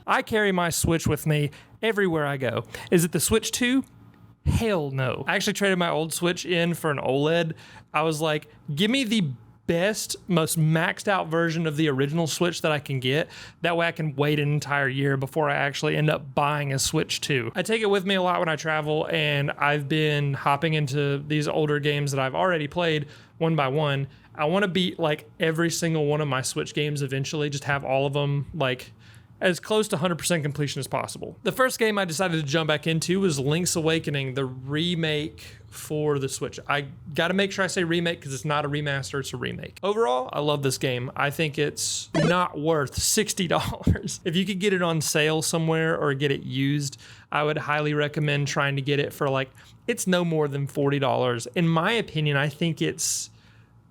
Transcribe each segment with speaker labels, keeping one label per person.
Speaker 1: I carry my Switch with me everywhere I go. Is it the Switch 2? Hell no. I actually traded my old Switch in for an OLED. I was like, give me the best, most maxed out version of the original Switch that I can get. That way I can wait an entire year before I actually end up buying a Switch 2. I take it with me a lot when I travel, and I've been hopping into these older games that I've already played one by one. I want to beat like every single one of my Switch games eventually, just have all of them like as close to 100% completion as possible. The first game I decided to jump back into was Link's Awakening, the remake for the Switch. I gotta make sure I say remake because it's not a remaster, it's a remake. Overall, I love this game. I think it's not worth $60. If you could get it on sale somewhere or get it used, I would highly recommend trying to get it for like, it's no more than $40. In my opinion, I think it's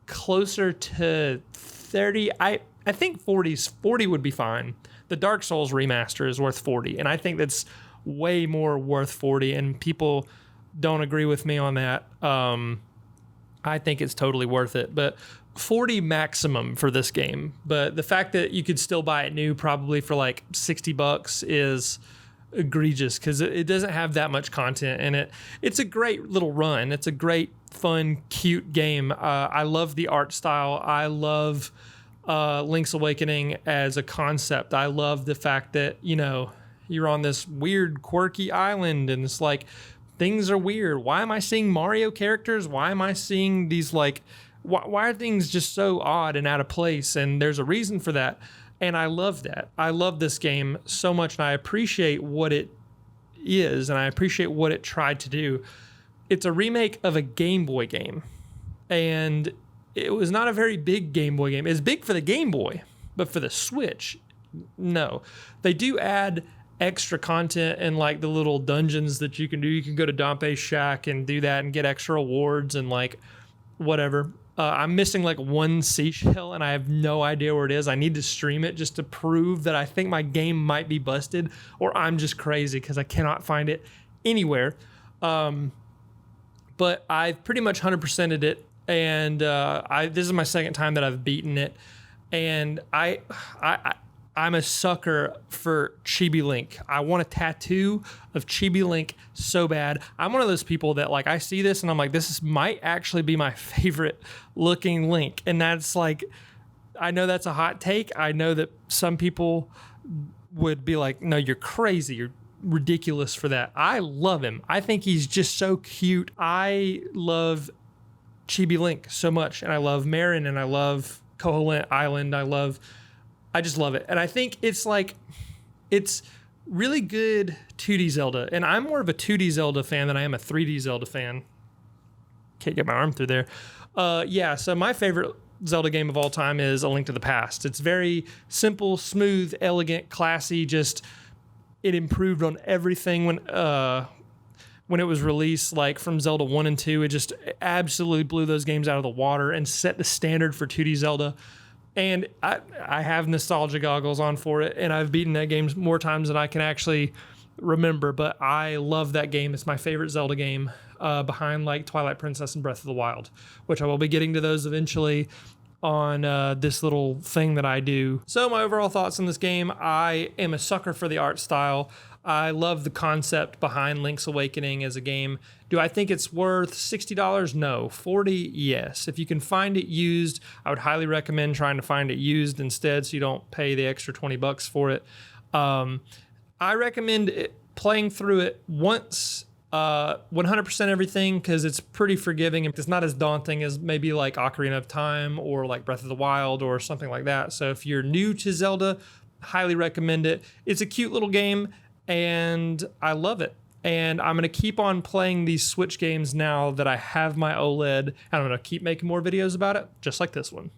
Speaker 1: closer to 30. I think 40 would be fine. The Dark Souls remaster is worth 40, and I think that's way more worth 40, and people don't agree with me on that. I think it's totally worth it, but 40 maximum for this game. But the fact that you could still buy it new probably for like $60 is egregious because it doesn't have that much content in it. It's a great little run. It's a great, fun, cute game. I love the art style. I love Link's Awakening as a concept. I love the fact that, you know, you're on this weird, quirky island and it's like, things are weird. Why am I seeing Mario characters? Why am I seeing these like, why are things just so odd and out of place? And there's a reason for that. And I love that. I love this game so much, and I appreciate what it is, and I appreciate what it tried to do. It's a remake of a Game Boy game, and it was not a very big Game Boy game. It's big for the Game Boy, but for the Switch, no. They do add extra content and like the little dungeons that you can do. You can go to Dompe's shack and do that and get extra rewards and like whatever. I'm missing like one seashell and I have no idea where it is. I need to stream it just to prove that I think my game might be busted or I'm just crazy because I cannot find it anywhere. But I've pretty much 100%ed it. And this is my second time that I've beaten it, and I'm a sucker for Chibi Link. I want a tattoo of Chibi Link so bad. I'm one of those people that like I see this and I'm like, might actually be my favorite looking Link, and that's like, I know that's a hot take. I know that some people would be like, no, you're crazy. You're ridiculous for that. I love him. I think he's just so cute. I love Chibi Link so much, and I love Marin, and I love Koholint Island. I just love it. And I think it's really good 2D Zelda, and I'm more of a 2D Zelda fan than I am a 3D Zelda fan. Can't get my arm through there. So my favorite Zelda game of all time is A Link to the Past. It's very simple, smooth, elegant, classy, just it improved on everything when it was released, like from Zelda 1 and 2, it just absolutely blew those games out of the water and set the standard for 2D Zelda. And I have nostalgia goggles on for it, and I've beaten that game more times than I can actually remember, but I love that game. It's my favorite Zelda game, behind like Twilight Princess and Breath of the Wild, which I will be getting to those eventually on this little thing that I do. So my overall thoughts on this game, I am a sucker for the art style. I love the concept behind Link's Awakening as a game. Do I think it's worth $60? No. 40? Yes. If you can find it used, I would highly recommend trying to find it used instead so you don't pay the extra $20 for it. I recommend playing through it once, 100% everything, because it's pretty forgiving. It's not as daunting as maybe like Ocarina of Time or like Breath of the Wild or something like that. So if you're new to Zelda, highly recommend it. It's a cute little game, and I love it. And I'm going to keep on playing these Switch games now that I have my OLED. And I'm going to keep making more videos about it, just like this one.